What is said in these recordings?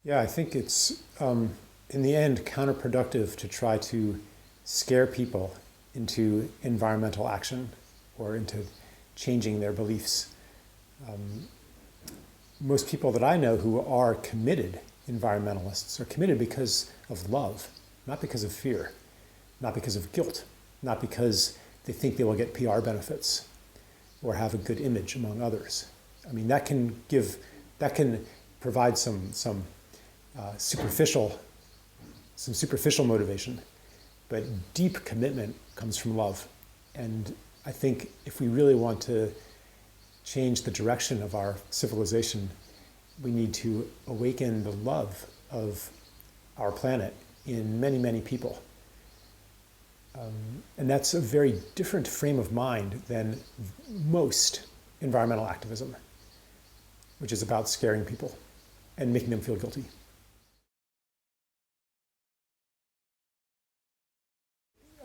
Yeah, I think it's in the end counterproductive to try to scare people into environmental action or into changing their beliefs. Most people that I know who are committed environmentalists are committed because of love, not because of fear, not because of guilt, not because they think they will get PR benefits or have a good image among others. I mean, that can provide superficial some superficial motivation, but deep commitment comes from love. And I think if we really want to change the direction of our civilization, we need to awaken the love of our planet in many, many people. And that's a very different frame of mind than most environmental activism, which is about scaring people and making them feel guilty.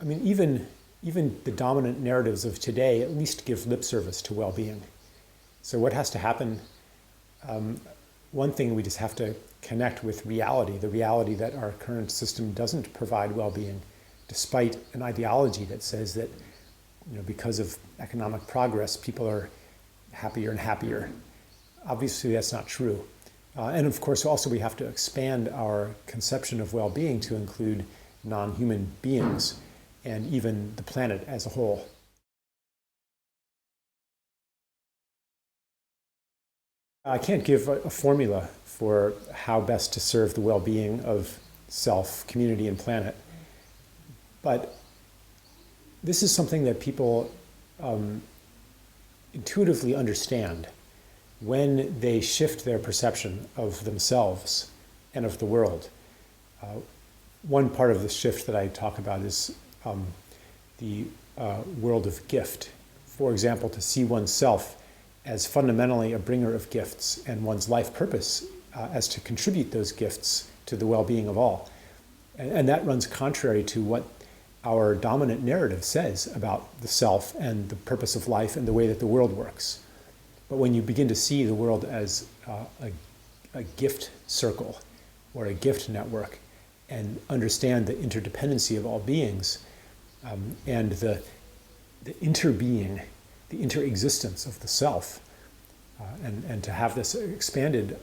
I mean, even the dominant narratives of today at least give lip service to well-being. So what has to happen? One thing, we just have to connect with reality, the reality that our current system doesn't provide well-being, despite an ideology that says that, because of economic progress, people are happier and happier. Obviously, that's not true. And of course, also we have to expand our conception of well-being to include non-human beings and even the planet as a whole. I can't give a formula for how best to serve the well-being of self, community, and planet, but this is something that people intuitively understand when they shift their perception of themselves and of the world. One part of the shift that I talk about is the world of gift. For example, to see oneself as fundamentally a bringer of gifts and one's life purpose as to contribute those gifts to the well-being of all. And that runs contrary to what our dominant narrative says about the self and the purpose of life and the way that the world works. But when you begin to see the world as a gift circle or a gift network and understand the interdependency of all beings and the interbeing, the interexistence of the self, and to have this expanded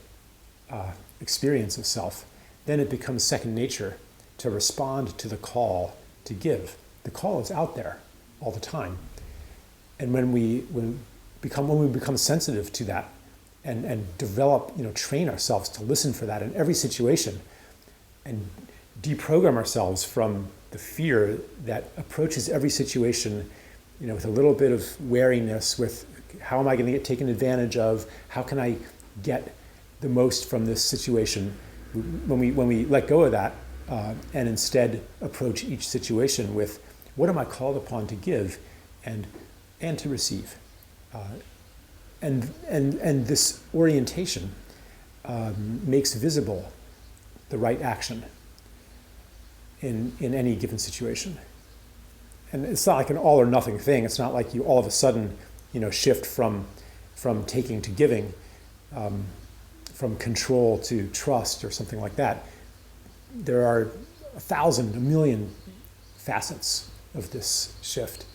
experience of self, then it becomes second nature to respond to the call to give. The call is out there all the time. And when we become sensitive to that and develop, train ourselves to listen for that in every situation and deprogram ourselves from the fear that approaches every situation, with a little bit of wariness, with how am I going to get taken advantage of? How can I get the most from this situation? When we let go of that and instead approach each situation with what am I called upon to give and to receive, and this orientation makes visible the right action in any given situation. And it's not like an all or nothing thing. It's not like you all of a sudden, shift from taking to giving, from control to trust or something like that. There are 1,000, 1,000,000 facets of this shift.